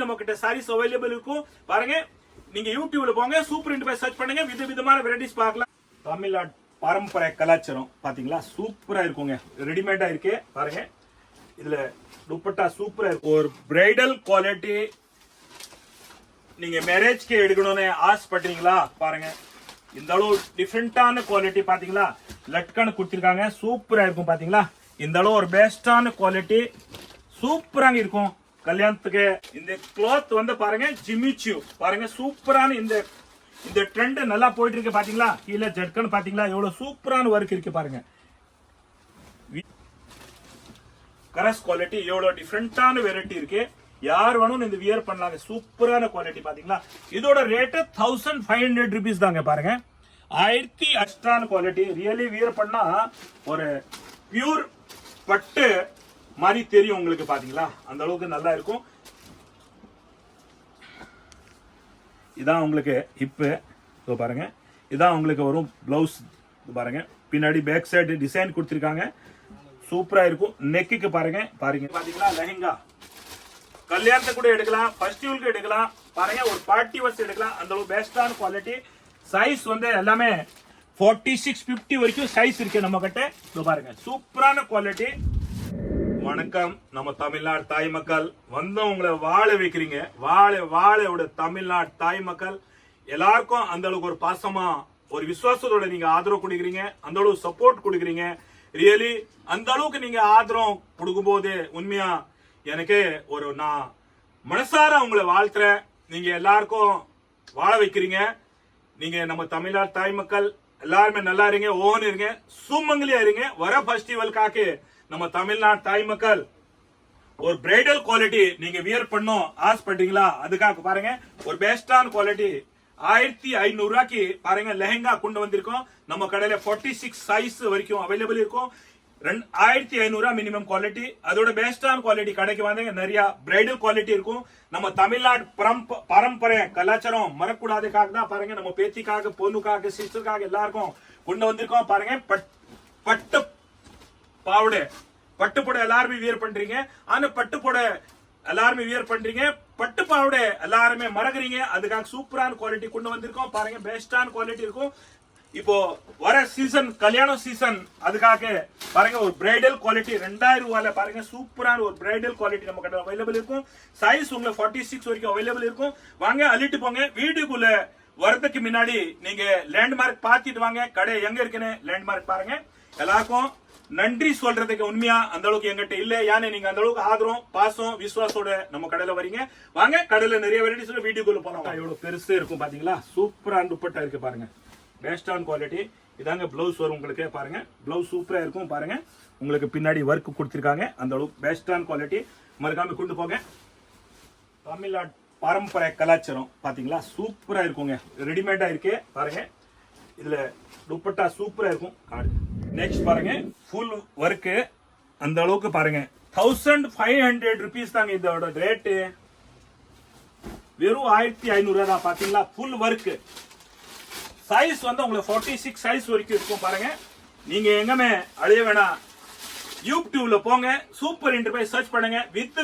நம்ம கிட்ட சாரீஸ் அவைலபிள் இருக்கும் பாருங்க. நீங்க யூடியூப்ல போங்க, சூப்பர் இண்ட் போய் சர்ச் பண்ணுங்க, விதவிதமான வெரைட்டிஸ் பார்க்கலாம். தமிழ்நாடு பாரம்பரிய கலாச்சாரம் பாத்தீங்களா, சூப்பரா இருக்குங்க. ரெடிமேடா இருக்கு பாருங்க. இதுல துப்பட்டா சூப்பரா இருக்கு. ஒரு பிரைடல் குவாலிட்டி நீங்க மேரேஜ்க்கு எடுக்கணும்னு ஆசைப்படுறீங்களா பாருங்க. இந்த அளவு டிஃபரெண்டான குவாலிட்டி பாத்தீங்களா, லட்கன் கொடுத்திருக்காங்க, சூப்பரா இருக்கும் பாத்தீங்களா. இந்த அளவு ஒரு பெஸ்டான குவாலிட்டி சூப்பராக இருக்கும் கல்யாணத்துக்கு. இந்த கிளாத் வந்து பாருங்க ஜிமிச்சு பாருங்க, சூப்பரான இந்த ட்ரெண்ட் நல்லா போயிட்டு இருக்கு பாத்தீங்களா. கீழே ஜட்கன் பாத்தீங்களா, எவ்வளவு சூப்பரான ஒர்க் இருக்கு பாருங்க. கரஸ் குவாலிட்டி எவ்வளவு டிஃபரெண்டான வெரைட்டி இருக்கு, யார் வேணும் இந்த வியர் பண்ணலாங்க. சூப்பரான குவாலிட்டி பாத்தீங்களா. இதோட ரேட் 1500 rupees தாங்க பாருங்க. 1800 குவாலிட்டி. ரியலி வியர் பண்ணா ஒரு பியூர் பட்டு மாதிரி தெரியும் உங்களுக்கு பாத்தீங்களா, அந்த அளவுக்கு நல்லா இருக்கும். இதான் உங்களுக்கு ஹிப்பு பாருங்க. இதான் உங்களுக்கு வரும் பிளவுஸ் பாருங்க. பின்னாடி பேக் சைடு டிசைன் கொடுத்திருக்காங்க, சூப்பரா இருக்கும். நெக்குக்கு பாருங்க பாத்தீங்களா, லெஹங்கா கல்யாணத்துக்கு கூட எடுக்கலாம், ஃபெஸ்டிவலுக்கு எடுக்கலாம் பாருங்க, ஒரு பார்ட்டி வர்ஸ் எடுக்கலாம். அந்த அளவுக்கு பெஸ்டான குவாலிட்டி. சைஸ் வந்து எல்லாமே 46, 50 வரைக்கும் சைஸ் இருக்கு நம்ம கிட்ட பாருங்க. சூப்பரான குவாலிட்டி. வணக்கம், நம்ம தமிழ்நாடு தாய் மக்கள் வந்து உங்களை வாழ வைக்கிறீங்க. வாழையோட தமிழ்நாடு தாய் மக்கள் எல்லாருக்கும் அந்த அளவுக்கு ஒரு பாசமா ஒரு விசுவாசத்தோட நீங்க ஆதரவு கொடுக்குறீங்க, அந்த அளவுக்கு சப்போர்ட் கொடுக்குறீங்க. ரியலி அந்த அளவுக்கு நீங்க ஆதரவு கொடுக்கும் போது உண்மையா எனக்கு ஒரு நான் மனசார உங்களை வாழ்த்துறேன். நீங்க எல்லாருக்கும் வாழ வைக்கிறீங்க. நீங்க நம்ம தமிழ்நாடு தாய் மக்கள் எல்லாருமே நல்லா இருங்க, ஓன் இருங்க, சுமங்கலியா இருங்க. வர ஃபெஸ்டிவல்காக நம்ம தமிழ்நாடு தாய் மக்கள் ஒரு பிரைடல் குவாலிட்டி நீங்க வியர் பண்ணும் ஆசைப்பட்டீங்களா, அதுக்காக பாருங்க ஒரு பெஸ்டான குவாலிட்டி 1500 ரூபாய்க்கு பாருங்க லெஹங்கா கொண்டு வந்திருக்கோம். நம்ம கடையில 46 சைஸ் வரைக்கும் அவைலபிள் இருக்கும். 1500 ரூபாய் மினிமம் குவாலிட்டி. அதோட பெஸ்டான குவாலிட்டி கடைக்கு வந்தீங்க. நிறைய பிரைடல் குவாலிட்டி இருக்கும். நம்ம தமிழ்நாடு பாரம்பரிய கலாச்சாரம் மறக்கூடாதுக்காக தான் பாருங்க, நம்ம பேத்திக்காக, பொண்ணுக்காக, சிஸ்டருக்காக எல்லாருக்கும் கொண்டு வந்திருக்கோம் பாருங்க. பட்டு பாவடை, பட்டு புடவை எல்லாருமே வியர் பண்றீங்க. ஆனா பட்டு புடவை எல்லாருமே வியர் பண்றீங்க, பட்டு பாவடை எல்லாருமே மறக்குறீங்க. அதுக்காக சூப்பரான குவாலிட்டி கொண்டு வந்திருக்கோம் பாருங்க. பெஸ்டான குவாலிட்டி இருக்கும். இப்போ வர சீசன், கல்யாண சீசன், அதுக்காக பாருங்க ஒரு பிரைடல் குவாலிட்டி 2000 ரூபாயில பாருங்க சூப்பரான ஒரு பிரைடல் குவாலிட்டி நம்ம கிட்ட அவைலபிள் இருக்கும். சைஸ் உங்களுக்கு 46 வரைக்கும் அவைலபிள் இருக்கும். வாங்க அள்ளிட்டு போங்க. வீட்டுக்குள்ள வரதுக்கு முன்னாடி நீங்க லேண்ட்மார்க் பார்த்துட்டு வாங்க. கடை எங்க இருக்குன்னு லேண்ட்மார்க் பாருங்க. எல்லாருக்கும் நன்றி சொல்றதுக்கு உண்மையா அந்த அளவுக்கு எங்கிட்ட இல்ல. யானே நீங்க அந்த அளவுக்கு ஆதரவும் பாசம் விசுவாசோட நம்ம கடையில வரீங்க. வாங்க கடையில நிறைய வெரைட்டிஸ் வீடியோக்குள்ள போனோம். எவ்வளவு பெருசு இருக்கும் பாத்தீங்களா, சூப்பரான துப்பட்டா இருக்கு பாருங்க. பெஸ்டான குவாலிட்டி. இதாங்க பிளவுஸ் வரும் உங்களுக்கு பாருங்க. பிளவுஸ் சூப்பரா இருக்கும் பாருங்க. உங்களுக்கு பின்னாடி ஒர்க் கொடுத்திருக்காங்க, அந்த அளவுக்கு பெஸ்டான குவாலிட்டி. மறக்காம கொண்டு போங்க. தமிழ்நாடு பாரம்பரிய கலாச்சாரம் பாத்தீங்களா, சூப்பரா இருக்குங்க. ரெடிமேடா இருக்கு பாருங்க. இதுல துப்பட்டா சூப்பரா இருக்கும். நெக்ஸ்ட் பாருங்க ஃபுல் ஒர்க், அந்த அளவுக்கு பாருங்க 1500 rupees தாங்க இதோட ரேட்டு. வெறும் 1500 தான் பாத்தீங்களா. Full work. சைஸ் வந்து உங்களுக்கு 46 சைஸ் வரைக்கும் இருக்கும் பாருங்க. நீங்க எங்கமே அழிய வேணாம், யூடியூப்ல போங்க, சூப்பர் இன்டர்பை சர்ச் பண்ணுங்க.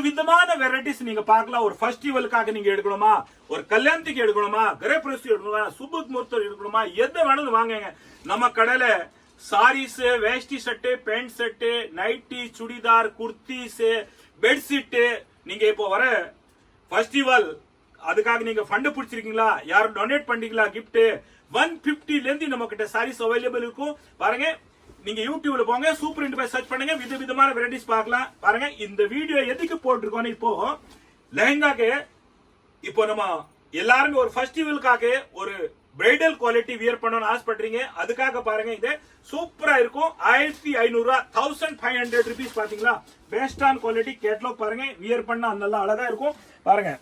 விதமான வெரைட்டிஸ் நீங்க பார்க்கலாம். ஒரு ஃபெஸ்டிவலுக்காக நீங்க எடுக்கணுமா, ஒரு கல்யாணத்துக்கு எடுக்கணுமா, கிரகப்பிரவேசம் எடுக்கணுமா, சுப முகூர்த்தம் எடுக்கணுமா, எது வேணாலும் வாங்குங்க. நம்ம கடையில sarees, veshti set, pant set, nighty, churidar, kurtis, bedsheet. நீங்க இப்போ வர ஃபெஸ்டிவல் அதுக்காக நீங்க ஃபண்ட் பிடிச்சிருக்கீங்களா, யாரும் டொனேட் பண்றீங்களா, கிஃப்ட் 150 ல இருந்து நம்ம கிட்ட சாரீஸ் அவைலபிள் இருக்கும் பாருங்க. நீங்க யூடியூப்ல போங்க, சூப்பர் இண்ட் போய் சர்ச் பண்ணுங்க, விதவிதமான வெரைட்டிஸ் பார்க்கலாம் பாருங்க. இந்த வீடியோ எதுக்கு போட்டிருக்கோம், இப்போ லெஹங்காக்கு இப்போ நம்ம எல்லாருமே ஒரு ஃபெஸ்டிவலுக்காக ஒரு பிரைடல் குவாலிட்டி வியர் பண்ணணும்னு ஆசைப்படுறீங்க, அதுக்காக பாருங்க. இது சூப்பரா இருக்கும். 1500 ரூபாய், 1500 rupees பாத்தீங்களா. பெஸ்டான குவாலிட்டி. கேட்லாக் பாருங்க, வியர் பண்ணா நல்லா அழகா இருக்கும் பாருங்க.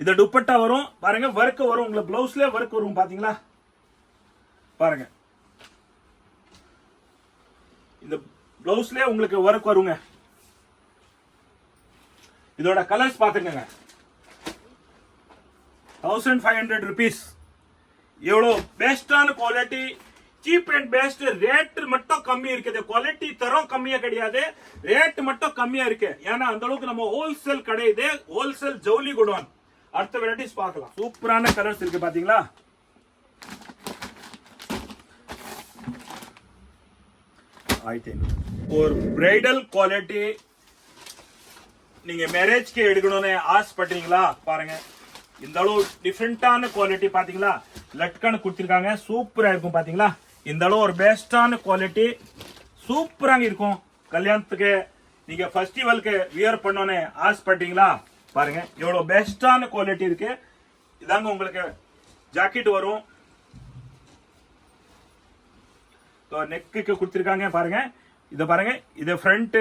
இது துப்பட்டா வரும் பாருங்க, ஒர்க் வரும் உங்களுக்கு. பிளவுஸ்ல ஒர்க் வரும் பாத்தீங்களா பாருங்க. இந்த பிளவுஸ்ல உங்களுக்கு ஒர்க் வருங்க. இதோட கலர்ஸ் பாத்துக்கங்க. 1500 rupees. எவ்வளோ பெஸ்டான quality. Cheap and best. Rate மட்டும் கம்மி இருக்குது, குவாலிட்டி தரம் கம்மியா கிடையாது, ரேட் மட்டும் கம்மியா இருக்கு. ஏன்னா அந்த அளவுக்கு நம்ம ஹோல்சேல் கடை இது, ஹோல்சேல் ஜவுளி குடோன். அடுத்த வெரைட்டிஸ் பார்க்கலாம். சூப்பரான கலர்ஸ் இருக்கு பாத்தீங்களா. ஒரு பிரைடல் குவாலிட்டி நீங்க மேரேஜ்க்கு எடுக்கணும்னு ஆசைப்படுறீங்களா பாருங்க. இந்த அளவு டிஃபரெண்டான குவாலிட்டி பாத்தீங்களா, லட்கன் கொடுத்திருக்காங்க, சூப்பரா இருக்கும் பாத்தீங்களா. இந்த அளவு ஒரு பெஸ்டான குவாலிட்டி சூப்பராக இருக்கும். கல்யாணத்துக்கு நீங்க ஃபெஸ்டிவலுக்கு வியர் பண்ணோன்னு ஆசைப்பட்டீங்களா பாருங்க, எவ்வளவு பெஸ்டான குவாலிட்டி இருக்கு. இதாங்க உங்களுக்கு ஜாக்கெட் வரும், நெக்குக்கு கொடுத்திருக்காங்க பாருங்க. இத பாருங்க, இது ஃப்ரண்ட்,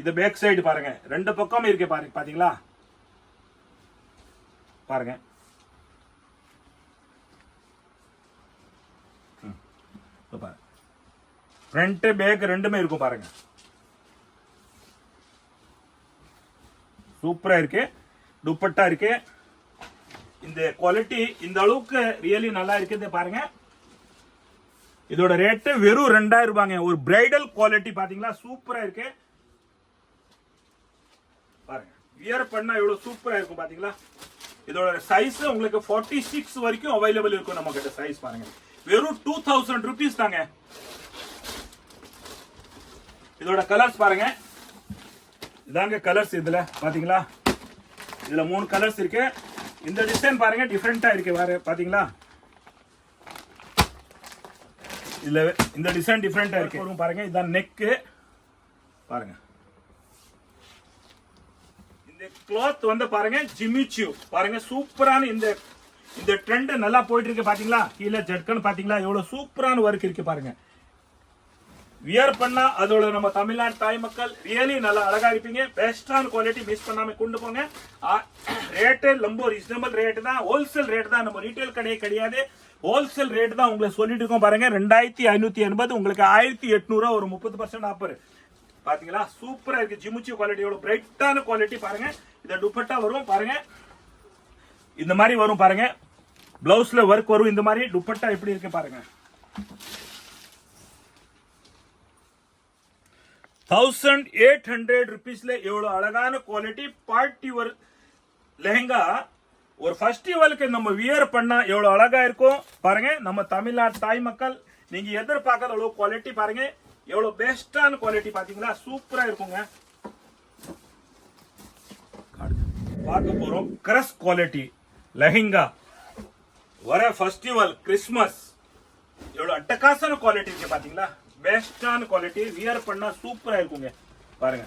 இது பேக் சைடு பாருங்க, ரெண்டு பக்கம் இருக்கு பாருங்க. பாத்தீங்களா பாருங்க, ஃப்ரண்ட் பேக் ரெண்டுமே இருக்கும் பாருங்க. சூப்பரா இருக்கு, துப்பட்டா இருக்கு. இந்த குவாலிட்டி இந்த அளவுக்கு ரியலி நல்லா இருக்குது பாருங்க. இதோட ரேட் வெறும் 2000 ரூபாங்க. ஒரு பிரைடல் குவாலிட்டி பாத்தீங்களா, சூப்பரா இருக்கு பாருங்க. வியர் பண்ணா எவ்வளவு சூப்பரா இருக்கும் பாத்தீங்களா. இதோட சைஸ் உங்களுக்கு 46 வரைக்கும் அவைலபிள் இருக்கும் நம்ம கிட்ட. சைஸ் பாருங்க, வெறும் 2000 ரூபீஸ் தாங்க. இதோட கலர்ஸ் பாருங்க, இதாங்க கலர்ஸ். இதுல பாத்தீங்களா, இதுல 3 கலர்ஸ் இருக்கு. இந்த டிசைன் பாருங்க, டிஃபரெண்டா இருக்கு வேற பாத்தீங்களா. இதுல இந்த டிசைன் டிஃபரெண்டா இருக்கு பாருங்க. இதான் நெக் பாருங்க. இந்த கிளாத் வந்து பாருங்க ஜிமிச்சு பாருங்க, சூப்பரான இந்த ட்ரெண்ட் நல்லா போயிட்டு இருக்கு பாத்தீங்களா. கீழே ஜட்கன் பாத்தீங்களா, எவ்வளவு சூப்பரான ஒர்க் இருக்கு பாருங்க. வியர் பண்ணா அதோட நம்ம தமிழ்நாடு தாய் மக்கள் ரியலி நல்லா அழகா இருப்பீங்க. பெஸ்டான குவாலிட்டி மிஸ் பண்ணாம கொண்டு போங்க. ரேட்டு ரொம்ப ரீசனபிள் ரேட் தான், ஹோல்சேல் ரேட் தான், நம்ம ரீட்டைல் கடையே கிடையாது, ஹோல்சேல் ரேட் தான் உங்களுக்கு சொல்லிட்டு இருக்கோம் பாருங்க. 2580 உங்களுக்கு 1800 ஒரு 30% ஆஃபர் பாத்தீங்களா. சூப்பரா இருக்கு, ஜிமுச்சி குவாலிட்டி, எவ்வளவு பிரைட்டான குவாலிட்டி பாருங்க. இந்த துப்பட்டா வரும் பாருங்க, இந்த மாதிரி வரும் பாருங்க. பிளவுஸ்ல ஒர்க் வரும் இந்த மாதிரி. துப்பட்டா எப்படி இருக்கு பாருங்க. 1800 ரூபீஸ்ல எவ்வளவு அழகான குவாலிட்டி பார்ட்டி ஒரு லெஹங்கா. ஒரு ஃபெஸ்டிவலுக்கு நம்ம வியர் பண்ணா எவ்வளவு அழகா இருக்கும் பாருங்க. நம்ம தமிழ்நாடு தாய் மக்கள் நீங்க எதிர்பார்க்காத அளவு குவாலிட்டி பாருங்க, எவ்வளவு பெஸ்டான குவாலிட்டி பாத்தீங்களா, சூப்பரா இருக்குங்க. பார்க்க போறோம் கிரஸ் குவாலிட்டி லெஹங்கா. வர ஃபெஸ்டிவல் கிறிஸ்மஸ் எவ்வளவு அட்டகாசான குவாலிட்டி இருக்கு பாத்தீங்களா. பெஸ்டான குவாலிட்டி, வியர் பண்ணா சூப்பரா இருக்குங்க பாருங்க.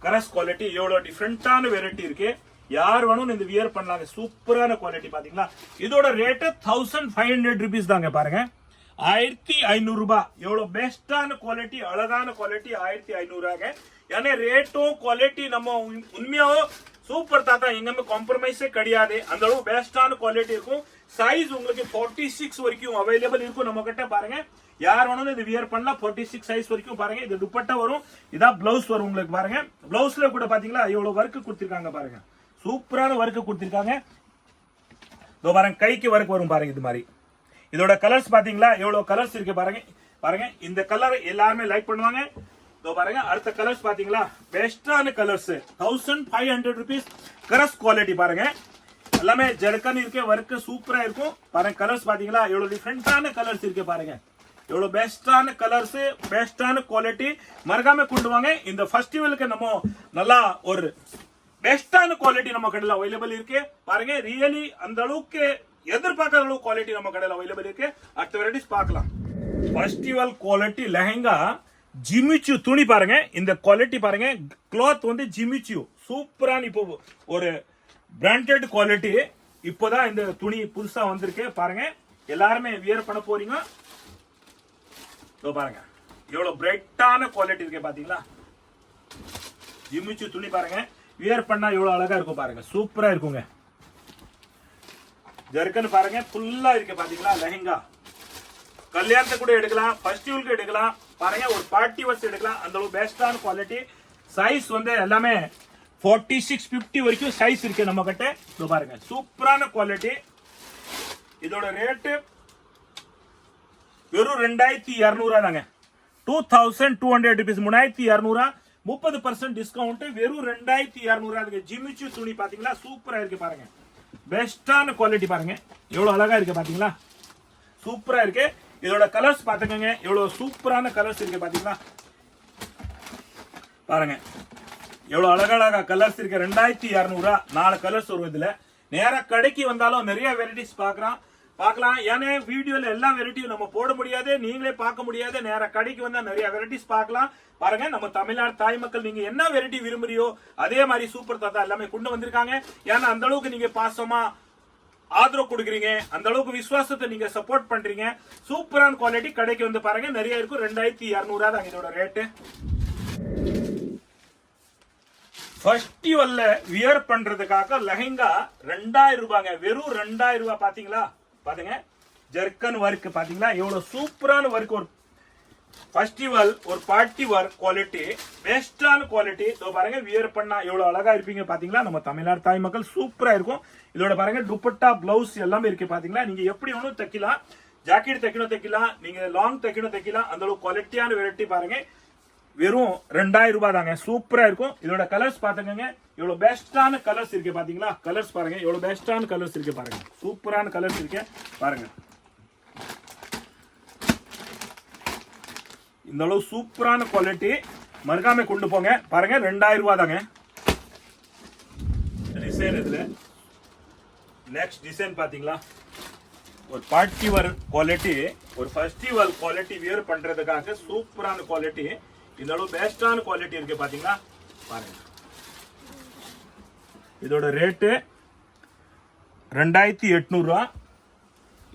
கரஸ் குவாலிட்டி எவ்வளவு டிஃபரெண்டான வெரைட்டி இருக்கு, யார் வேணும் இந்த வியர் பண்ணலாங்க. சூப்பரான குவாலிட்டி பாத்தீங்களா. இதோட ரேட் 1500 ரூபீஸ் தாங்க பாருங்க. 1500 ரூபாய். எவ்வளவு பெஸ்டான குவாலிட்டி, அழகான குவாலிட்டி 1500 ஏன்னா ரேட்டும் குவாலிட்டி நம்ம உண்மையாவும் சூப்பர் தாத்தா, எங்கேயுமே காம்ப்ரமைஸே கிடையாது. அந்த அளவு பெஸ்டான குவாலிட்டி இருக்கும். சைஸ் உங்களுக்கு 46 வரைக்கும் அவைலபிள் இருக்கும் நம்ம கிட்ட பாருங்க. யார் வேணாலும் இது வியர் பண்ணலாம். 46 சைஸ் வரைக்கும் பாருங்க. இது துப்பட்டா வரும், இதான் பிளவுஸ் வரும் உங்களுக்கு பாருங்க. பிளவுஸ்ல கூட பாத்தீங்களா எவ்வளவு ஒர்க் கொடுத்திருக்காங்க பாருங்க, சூப்பரான ஒர்க் கொடுத்திருக்காங்க. இதோ பாருங்க, கைக்கு ஒர்க் வரும் பாருங்க இது மாதிரி. இதோட கலர்ஸ் பாத்தீங்களா, எவ்வளவு கலர்ஸ் இருக்கு பாருங்க. பாருங்க இந்த கலர் எல்லாருமே லைக் பண்ணுவாங்க. இதோ பாருங்க, அடுத்த கலர்ஸ் பாத்தீங்களா, பெஸ்டான கலர்ஸ். 1500 ரூபீஸ். கரஸ் குவாலிட்டி பாருங்க, எல்லாமே ஜர்கன் இருக்கு, ஒர்க் சூப்பரா இருக்கும் பாருங்க. கலர்ஸ் பாத்தீங்களா, எவ்வளவு டிஃபரெண்டான கலர்ஸ் இருக்கு பாருங்க. எவ்வளவு பெஸ்டான கலர்ஸ், பெஸ்டான குவாலிட்டி. மறக்காம கொண்டு வாங்க. இந்த ஃபெஸ்டிவலுக்கு நம்ம நல்லா ஒரு பெஸ்டான குவாலிட்டி நம்ம கடையில் அவைலபிள் இருக்கு பாருங்க. ரியலி அந்த அளவுக்கு எதிர்பார்க்காத அளவு குவாலிட்டி நம்ம கடையில் அவைலபிள் இருக்கு. அடுத்த வெரைட்டிஸ் பார்க்கலாம். ஃபெஸ்டிவல் குவாலிட்டி லெஹங்கா ஜிமிச்சு துணி பாருங்க. இந்த குவாலிட்டி பாருங்க, கிளாத் வந்து ஜிமிச்சு சூப்பரான, இப்போ ஒரு பிராண்டட் குவாலிட்டி. இப்போதான் இந்த துணி புதுசா வந்திருக்கு பாருங்க. எல்லாருமே வியர் பண்ண போறீங்க. பாருங்க எவ்வளவு பிரைட்டான குவாலிட்டி இருக்கு பாத்தீங்களா. ஜிமிச்சு துணி பாருங்க, வியர் பண்ணா எவ்வளவு அழகா இருக்கும் பாருங்க, சூப்பரா இருக்குங்க. ஜர்கன் பாருங்க ஃபுல்லா இருக்கு பாத்தீங்களா. லெஹங்கா கல்யாணத்துக்கு கூட எடுக்கலாம், ஃபெஸ்டிவலுக்கு எடுக்கலாம் பாருங்க, ஒரு பார்ட்டி வர்ஸ் எடுக்கலாம். அந்த அளவு பெஸ்டான குவாலிட்டி. சைஸ் வந்து எல்லாமே 46, 50 வரைக்கும் சைஸ் இருக்கு நம்ம கிட்ட. பாருங்க சூப்பரான குவாலிட்டி. இதோட ரேட்டு வெறும் 2200 தாங்க. 2200 rupees, 3200, 30% டிஸ்கவுண்ட், வெறும் 2200 இருக்கு. ஜிமிச்சு துணி பாத்தீங்களா, சூப்பரா இருக்கு பாருங்க. பெஸ்டான குவாலிட்டி பாருங்க, எவ்வளவு அழகா இருக்கு பாத்தீங்களா, சூப்பரா இருக்கு. இதோட கலர்ஸ் பாத்துக்கோங்க, எவ்வளவு சூப்பரான கலர்ஸ் இருக்கு பாத்தீங்களா பாருங்க, எவ்வளவு அழகழகா கலர்ஸ் இருக்கு. 2200, 4 கலர்ஸ் வரும். இதுல நேரா கடைக்கு வந்தாலும் நிறைய வெரைட்டிஸ் பார்க்கலாம். ஏன்னா வீடியோல எல்லா வெரைட்டியும் நம்ம போட முடியாது, நீங்களே பார்க்க முடியாது. நேரா கடைக்கு வந்தா நிறைய வெரைட்டிஸ் பார்க்கலாம். பாருங்க, நம்ம தமிழ்நாடு தாய் மக்கள் நீங்க என்ன வெரைட்டி விரும்புறியோ அதே மாதிரி சூப்பர் தாத்தா எல்லாமே கொண்டு வந்திருக்காங்க. ஏன்னா அந்த அளவுக்கு நீங்க பாசமா ஆதரவு கொடுக்குறீங்க, அந்த அளவுக்கு விசுவாசத்தை நீங்க சப்போர்ட் பண்றீங்க. சூப்பரான குவாலிட்டி கடைக்கு வந்து பாருங்க, நிறைய இருக்கும். 2200 தான் இதோட ரேட்டு. ஃபெஸ்டிவல்ல வியர் பண்றதுக்காக லெஹங்கா 2000 ரூபாங்க, வெறும் 2000 ரூபாய். பாத்தீங்களா, பாருங்க ஜர்க்கன் ஒர்க் பாத்தீங்களா, எவ்வளவு சூப்பரான ஒர்க். ஒரு ஃபெஸ்டிவல் ஒரு பார்ட்டி ஒர்க் குவாலிட்டி, பெஸ்டான குவாலிட்டி. இதோ பாருங்க, வியர் பண்ணா எவ்வளவு அழகா இருப்பீங்க பாத்தீங்களா. நம்ம தமிழ்நாடு தாய் மக்கள் சூப்பரா இருக்கும். இதோட பாருங்க துப்பட்டா, பிளவுஸ் எல்லாமே இருக்கு பாத்தீங்களா. நீங்க எப்படி வேணும் தைக்கலாம், ஜாக்கெட் தைக்கணும், நீங்க லாங் தைக்கலாம். அந்த அளவுக்கு குவாலிட்டியான வெரைட்டி பாருங்க. வெறும் 2000 ரூபாய் தாங்க, சூப்பரா இருக்கும். இதோட கலர்ஸ் பாத்துக்கோங்க, எவ்வளவு பெஸ்டான கலர்ஸ் இருக்கு பாத்தீங்களா. கலர்ஸ் பாருங்க, எவ்வளவு பெஸ்டான கலர்ஸ் இருக்கு பாருங்க, சூப்பரான கலர்ஸ் இருக்கு பாருங்க. இந்த அளவு சூப்பரான குவாலிட்டி, மறக்காம கொண்டு போங்க. பாருங்க 2000 ரூபாய் தாங்க. டிசைன் இதுல நெக்ஸ்ட் டிசைன் பாத்தீங்களா, ஒரு பார்ட்டி வேர் குவாலிட்டி, ஒரு ஃபெஸ்டிவல் குவாலிட்டி வியர் பண்றதுக்காக சூப்பரான குவாலிட்டி. இந்த அளவு பெஸ்டான குவாலிட்டி இருக்கு பாத்தீங்களா பாருங்க. இதோட ரேட்டு 2800 ரூபாய்.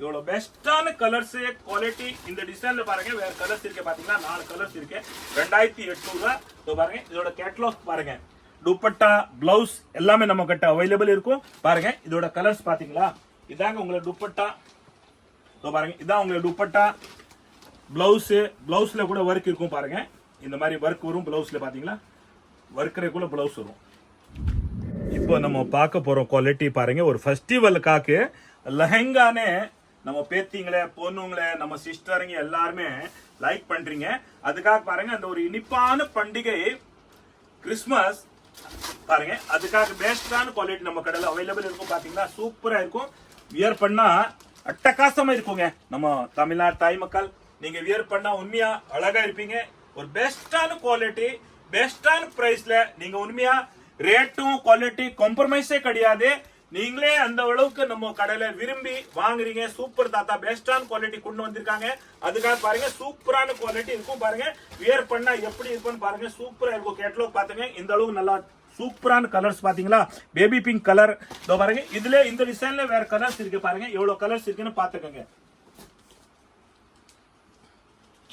இவ்வளவு பெஸ்டான கலர்ஸ் குவாலிட்டி. இந்த டிசைன்ல பாருங்க, வேற கலர்ஸ் இருக்கு பாத்தீங்களா, 4 கலர்ஸ் இருக்கு. 2800 ரூபாய். பாருங்க, இதோட கேட்டலாக் பாருங்க, துப்பட்டா, பிளவுஸ் எல்லாமே நம்ம கிட்ட அவைலபிள் இருக்கும். பாருங்க, இதோட கலர்ஸ் பாத்தீங்களா, இதாங்க உங்களோட துப்பட்டா. பாருங்க, இதான் உங்களோட துப்பட்டா. பிளவுஸ்ல கூட ஒர்க் இருக்கும் பாருங்க. இந்த மாதிரி ஒர்க் வரும் பிளவுஸ்ல பாத்தீங்களா, ஒர்க்கரேக்குள்ள பிளவுஸ் வரும். இப்போ நம்ம பார்க்க போற குவாலிட்டி பாருங்க, ஒரு ஃபெஸ்டிவலுக்காக லெஹங்கானே நம்ம பேத்திங்களே, பொண்ணுங்களே, நம்ம சிஸ்டருங்க எல்லாருமே லைக் பண்றீங்க. அதுக்காக பாருங்க, அந்த ஒரு இனிப்பான பண்டிகை கிறிஸ்மஸ் பாருங்க, அதுக்காக பெஸ்டான குவாலிட்டி நம்ம கடையில் அவைலபிள் இருக்கும் பாத்தீங்களா, சூப்பரா இருக்கும். வியர் பண்ணா அட்டகாசமா இருக்குங்க. நம்ம தமிழ்நாடு தாய் மக்கள் நீங்க வியர் பண்ணா உண்மையா அழகா இருப்பீங்க. ஒரு பெஸ்டான குவாலிட்டி, பெஸ்டான பிரைஸ்ல நீங்க உண்மையா ரேட்டும் குவாலிட்டி காம்ப்ரமைஸே கிடையாது. நீங்களே அந்த அளவுக்கு நம்ம கடையில விரும்பி வாங்குறீங்க. சூப்பர் தாத்தா பெஸ்டான குவாலிட்டி கொண்டு வந்திருக்காங்க. அதுக்காக பாருங்க, சூப்பரான குவாலிட்டி இருக்கும் பாருங்க. வியர் பண்ணா எப்படி இருக்குன்னு பாருங்க, சூப்பரா இருக்கும். கேட்டலாக் பாத்துங்க, இந்த அளவுக்கு நல்லா சூப்பரான கலர்ஸ் பாத்தீங்களா, பேபி பிங்க் கலர். இதோ பாருங்க, இதுல இந்த டிசைன்ல வேற கலர்ஸ் இருக்கு பாருங்க, எவ்வளவு கலர்ஸ் இருக்குன்னு பாத்துக்கோங்க.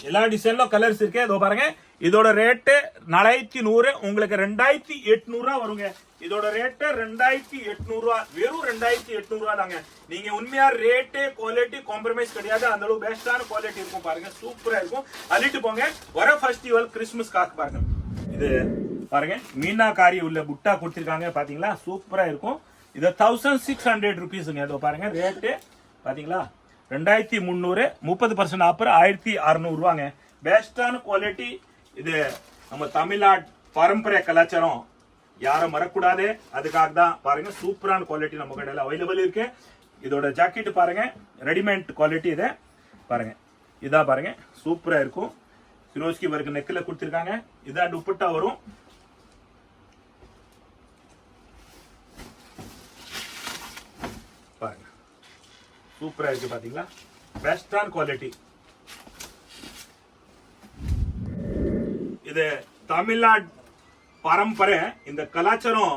எல்லா டிசைன்ல கலர்ஸ் இருக்கு. இதோ பாருங்க, இதோட ரேட்டு 4100, உங்களுக்கு 2800 வருங்க. இதோட ரேட்டு 2800 ரூபாய், வெறும் 2800 ரூபாய் தாங்க. நீங்க உண்மையா ரேட்டு குவாலிட்டி காம்ப்ரமைஸ் கிடையாது, அந்த அளவு பெஸ்டான குவாலிட்டி இருக்கும் பாருங்க, சூப்பரா இருக்கும். அள்ளிட்டு போங்க. வர ஃபெஸ்டிவல் கிறிஸ்மஸ் காக்கு பாருங்க. இது பாருங்க, மீனாக்காரி உள்ள புட்டா கொடுத்திருக்காங்க பாத்தீங்களா, சூப்பரா இருக்கும். இது 1600 ருபீஸ்ங்க. இதோ பாருங்க ரேட்டு பாத்தீங்களா, 2300, 30% ஆஃபர் 1600 ரூபாங்க. பெஸ்டான குவாலிட்டி. இது நம்ம தமிழ்நாடு பாரம்பரிய கலாச்சாரம் யாரும் மறக்கூடாது, அதுக்காக தான் பாருங்க சூப்பரான குவாலிட்டி நம்ம கடையில் அவைலபிள் இருக்கு. இதோட ஜாக்கெட் பாருங்க, ரெடிமேட் குவாலிட்டி. இதை பாருங்க, இதா பாருங்க சூப்பரா இருக்கும். சிரோஸ்கி ஒர்க் நெக்ல கொடுத்திருக்காங்க. இதான் துப்பட்டா வரும். பாருங்க சூப்பரா இருக்கு பாத்தீங்களா, பெஸ்டான குவாலிட்டி. இது தமிழ்நாடு பரம்பரை, இந்த கலாச்சாரம்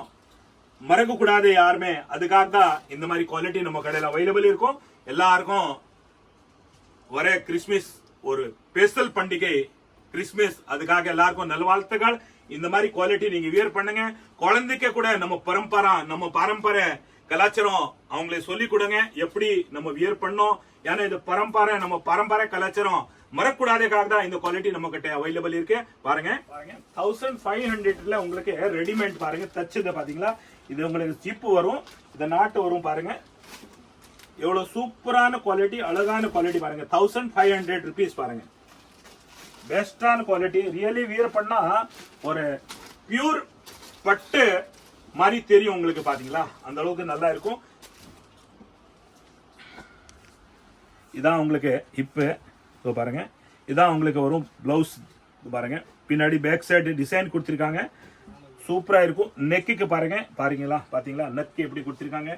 மறக்க கூடாது யாருமே, அதுக்காக தான் இந்த மாதிரி குவாலிட்டி நம்ம கடையில் அவைலபிள் இருக்கும். எல்லாருக்கும் வர கிறிஸ்மஸ் ஒரு ஸ்பெஷல் பண்டிகை கிறிஸ்மஸ், அதுக்காக எல்லாருக்கும் நல்வாழ்த்துக்கள். இந்த மாதிரி குவாலிட்டி நீங்க வியர் பண்ணுங்க. குழந்தைக்கு கூட நம்ம பாரம்பரிய கலாச்சாரம் அவங்களுக்கு சொல்லி கொடுங்க, எப்படி நம்ம வியர் பண்ணோம். ஏன்னா இது பரம்பரை, நம்ம பாரம்பரிய கலாச்சாரம் மறக்கூடாதுக்காக தான் இந்த குவாலிட்டி நம்ம கிட்ட அவைலபிள் இருக்கு. பாருங்க 1500ல உங்களுக்கு ரெடிமேட் பாருங்க தச்சது பாத்தீங்களா. இது உங்களுக்கு ஜிப்பு வரும், இந்த நாட்டு வரும் பாருங்க. எவ்வளவு சூப்பரான குவாலிட்டி, அழகான குவாலிட்டி பாருங்க. 1500 rupees பாருங்க. பெஸ்டான குவாலிட்டி. ரியலி வியர் பண்ணா ஒரு பியூர் பட்டு மாதிரி தெரியும் உங்களுக்கு. பாத்தீங்களா அந்த அளவுக்கு நல்லா இருக்கும். இதான் உங்களுக்கு ஹிப்பு பாருங்க. இதான் உங்களுக்கு வரும் பிளவுஸ் பாருங்க. பின்னாடி பேக் சைடு டிசைன் கொடுத்துருக்காங்க. சூப்பரா இருக்கும். நெக்குக்கு பாருங்க. பாத்தீங்களா நெக் எப்படி கொடுத்துருக்காங்க,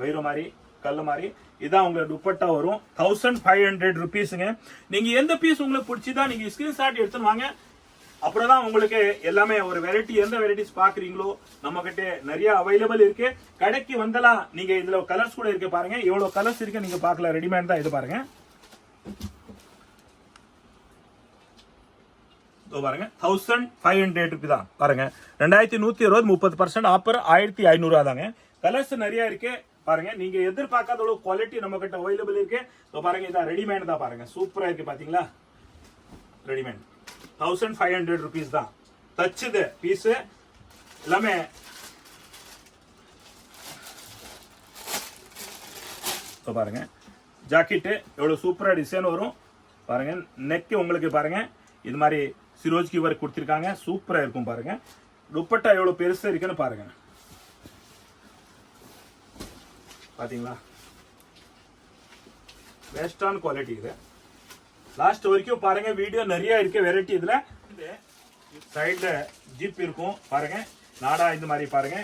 வைர மாதிரி கல்ல மாதிரி. இதான் உங்களுக்கு துப்பட்டா வரும். 1500 rupeesங்க. நீங்க எந்த பீஸ் உங்களுக்கு பிடிச்சதா நீங்க ஸ்கிரீன்ஷாட் எடுத்துன்னு வாங்க. அப்புறம் தான் உங்களுக்கு எல்லாமே ஒரு வெரைட்டி, எந்த வெரைட்டிஸ் பாக்குறீங்களோ நம்ம கிட்ட நிறைய அவைலபிள் இருக்கு. கடைக்கு வந்தலாம் நீங்க இதுல கலர்ஸ் கூட இருக்கு பாருங்க. எவ்வளவு கலர்ஸ் இருக்கு நீங்க பார்க்கலாம். ரெடிமேட் தான் இது பாருங்க. பாருங்க 1500 rupees தான் பாருங்க. 2120 30% ஆஃபர் 1500 தாங்க. கலர்ஸ் நிறைய இருக்கு பாருங்க. நீங்க எதிர்பார்க்காத அளவு குவாலிட்டி நம்ம கிட்ட அவைலபிள் இருக்கு. பாருங்க இதான் ரெடிமேட் தான் பாருங்க. சூப்பரா இருக்கு பாத்தீங்களா. ரெடிமேட் 1500 rupees தான். தச்சுது பீஸ் எல்லாமே. பாருங்க ஜாக்கெட் எவ்வளவு சூப்பரா டிசைன் வரும் பாருங்க. நெக் உங்களுக்கு பாருங்க இது மாதிரி சிரோஜ்கி ஒர்க் கொடுத்திருக்காங்க. சூப்பரா இருக்கும் பாருங்க. துப்பட்டா எவ்வளவு பெருசா இருக்குன்னு பாருங்க. பாத்தீங்களா பெஸ்டான குவாலிட்டி இது. லாஸ்ட் வரைக்கும் பாருங்க. வீடியோ நிறைய இருக்கு வெரைட்டி. இதுல சைட்ல ஜிப் இருக்கும் பாருங்க. நாடா இந்த மாதிரி பாருங்க.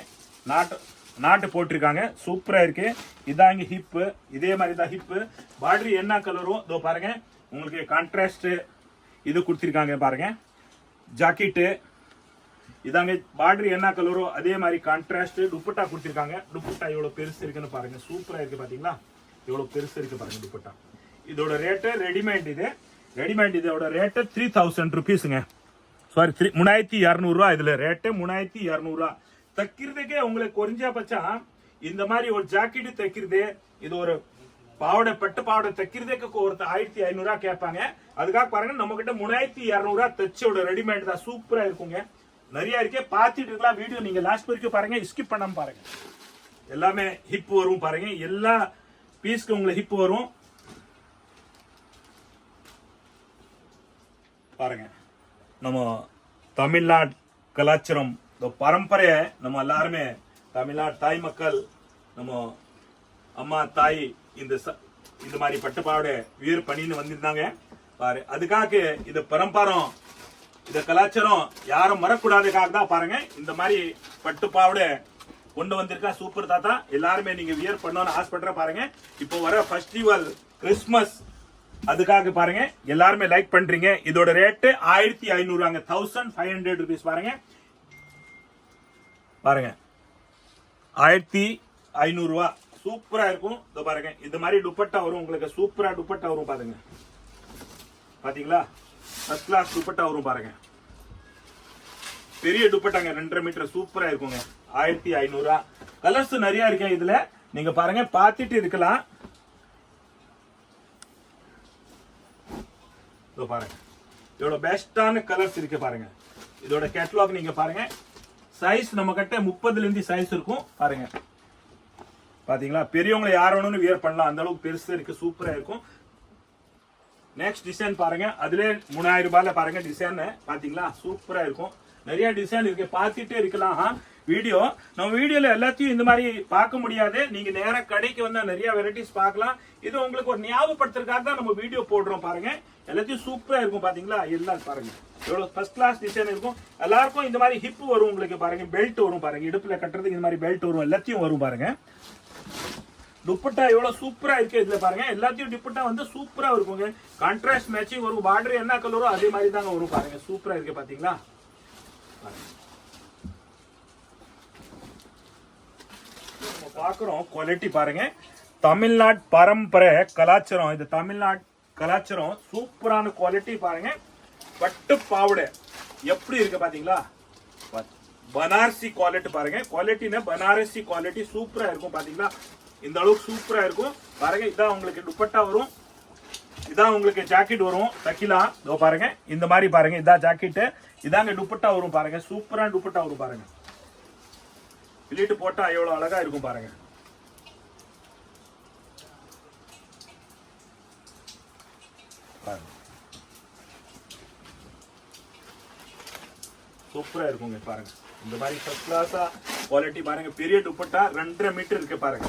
நாட்டு போட்டிருக்காங்க. சூப்பரா இருக்கு. இதாங்க ஹிப்பு. இதே மாதிரி தான் ஹிப்பு. பார்டர் என்ன கலரும் இதோ பாருங்க. உங்களுக்கு கான்ட்ராஸ்ட் இது கொடுத்திருக்காங்க பாருங்க. ஜாக்கெட்டு இதாங்க. பார்டர் என்ன கலரோ அதே மாதிரி கான்ட்ராஸ்ட். துப்பட்டா கொடுத்திருக்காங்க. துப்பட்டா எவ்வளவு பெருசு இருக்குன்னு பாருங்க. சூப்பரா இருக்கு பாத்தீங்களா. எவ்வளவு பெருசு இருக்கு பாருங்க துப்பட்டா. இதோட ரேட்டு ரெடிமேட். இதோட ரேட்டு 3000 rupeesங்க. சாரி 3200 இதுல ரேட்டு 3200. தைக்கிறதுக்கே உங்களுக்கு குறைஞ்சபட்சம் இந்த மாதிரி ஒரு ஜாக்கெட் தைக்கிறது, இது ஒரு பாவடை பட்டு பாவடை தைக்கிறதுக்கு ஒரு 1500 கேட்பாங்க. அதுக்காக பாருங்க நம்ம கிட்ட 3200 தச்சோட ரெடிமேட் தான். சூப்பரா இருக்குங்க. நிறைய இருக்கே பாத்துட்டு இருக்கலாம். வீடியோ நீங்க லாஸ்ட் வரைக்கும் பாருங்க. ஸ்கிப் பண்ணாம பாருங்க. எல்லாமே ஹிப் வரும் பாருங்க. எல்லா பீஸ்க்கு உங்களுக்கு ஹிப் வரும் பாருங்க. நம்ம தமிழ்நாடு கலாச்சாரம் பரம்பரையை நம்ம எல்லாருமே தமிழ்நாடு தாய் மக்கள் நம்ம அம்மா தாய் இந்த மாதிரி பட்டுப்பாவோட வியர் பண்ணின்னு வந்திருந்தாங்க பாரு. அதுக்காக இது பரம்பரம், இந்த கலாச்சாரம் யாரும் மறக்கூடாதுக்காக தான் பாருங்க இந்த மாதிரி பட்டுப்பாவோட கொண்டு வந்திருக்கா. சூப்பர் தாத்தா. எல்லாருமே நீங்க வியர் பண்ணணும்னு ஆசைப்படுற பாருங்க. இப்போ வர ஃபெஸ்டிவல் கிறிஸ்துமஸ் அதுக்காக பாருங்க எல்லாருமே லைக் பண்றீங்க. இதோட ரேட்டு 1500 1500 rupees பாருங்க. 1500 சூப்பரா இருக்கும். இதோ பாருங்க இந்த மாதிரி துப்பட்டா வரும் உங்களுக்கு. சூப்பரா துப்பட்டா வரும் பாருங்க. பாத்தீங்களா ஃபர்ஸ்ட் கிளாஸ் துப்பட்டா வரும் பாருங்க. பெரிய துப்பட்டாங்க 2.5 மீட்டர். சூப்பரா இருக்குங்க. 1500. கலர்ஸ் நிறைய இருக்கு இதுல. நீங்க பாருங்க பாத்துட்டு இருக்கலாம். பாருங்க இதோட பெஸ்டான கலர்ஸ் இருக்கு பாருங்க. இதோட கேட்டலாக் நீங்க பாருங்க. சைஸ் நம்ம கிட்ட 30 இருந்து சைஸ் இருக்கும் பாருங்க. பாத்தீங்களா பெரியவங்களை யார் வேணும்னு வியர் பண்ணலாம். அந்த அளவுக்கு பெருசு இருக்கு. சூப்பரா இருக்கும். நெக்ஸ்ட் டிசைன் பாருங்க. அதுல 3000 ரூபாயில பாருங்க டிசைன். பாத்தீங்களா சூப்பரா இருக்கும். நிறைய டிசைன் இருக்கு. பாத்துட்டே இருக்கலாம். வீடியோ நம்ம வீடியோல எல்லாத்தையும் இந்த மாதிரி பார்க்க முடியாது. நீங்க நேரா கடைக்கு வந்தா நிறைய வெரைட்டிஸ் பார்க்கலாம். இது உங்களுக்கு ஒரு ஞாபகப்படுத்துறதுக்காக தான் நம்ம வீடியோ போடுறோம் பாருங்க. எல்லாத்தையும் சூப்பரா இருக்கும் பாத்தீங்களா. எல்லாம் பாருங்க எவ்வளவு ஃபர்ஸ்ட் கிளாஸ் டிசைன் இருக்கும். எல்லாருக்கும் இந்த மாதிரி ஹிப் வரும் உங்களுக்கு பாருங்க. பெல்ட் வரும் பாருங்க. இடுப்புல கட்டுறதுக்கு இந்த மாதிரி பெல்ட் வரும். எல்லாத்தையும் வரும் பாருங்க. துப்பட்டா எவ்வளவு சூப்பரா இருக்கு இதுல பாருங்க. எல்லாத்தையும் துப்பட்டா வந்து சூப்பரா இருக்குங்க. கான்ட்ராஸ்ட் மேட்சிங் வரும். பார்டர் என்ன கலரோ அதே மாதிரி தாங்க வரும் பாருங்க. சூப்பரா இருக்கு பாத்தீங்களா. பாக்குறோம் குவாலிட்டி பாருங்க. தமிழ்நாடு பரம்பரை கலாச்சாரம். இது தமிழ்நாடு கலாச்சாரம். சூப்பரான குவாலிட்டி பாருங்க. பட்டு பாவடை எப்படி இருக்கு பாத்தீங்களா. பனாரசி குவாலிட்டி பாருங்க. குவாலிட்டினா பனாரசி குவாலிட்டி சூப்பரா இருக்கும் பாத்தீங்களா. இந்த அளவுக்கு சூப்பரா இருக்கும் பாருங்க. இதான் உங்களுக்கு துப்பட்டா வரும். இதான் உங்களுக்கு ஜாக்கெட் வரும். தக்கிலாம் இதோ பாருங்க. இந்த மாதிரி பாருங்க. இதான் ஜாக்கெட். இதாங்க துப்பட்டா வரும் பாருங்க. சூப்பரான துப்பட்டா வரும் பாருங்க. பிளிட்டு போட்டா எவ்வளவு அழகா இருக்கும் பாருங்க. சூப்பரா இருக்குங்க பாருங்க. இந்த மாதிரி ஃபர்ஸ்ட் கிளாஸா குவாலிட்டி பாருங்க. பெரிய துப்பட்டா 2.5 மீட்டர் இருக்கு பாருங்க.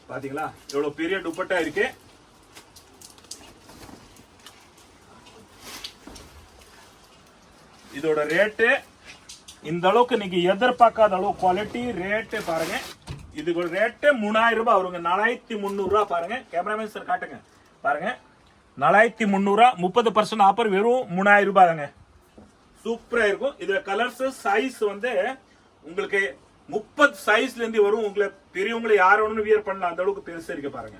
பாத்தீங்களா எவ்வளவு பெரிய துப்பட்டா இருக்கு. இதோட ரேட்டு இந்த அளவுக்கு நீங்க எதிர்பார்க்காத அளவு குவாலிட்டி ரேட்டு பாருங்க. இதுக்கு ரேட்டு 3000 ரூபாய் வருங்க. 4300 ரூபாய் பாருங்க. கேமராமேன் சார் காட்டுங்க பாருங்க. 4300 ரூபாய் 30% ஆஃபர் வெறும் 3000 ரூபாய் தாங்க. சூப்பரா இருக்கும். இதுல கலர்ஸ் சைஸ் வந்து உங்களுக்கு 30 சைஸ்ல இருந்து வரும். உங்களுக்கு பெரியவங்களை யார் வேணும்னு வியர் பண்ணலாம். அந்த அளவுக்கு பெருசா இருக்கு பாருங்க.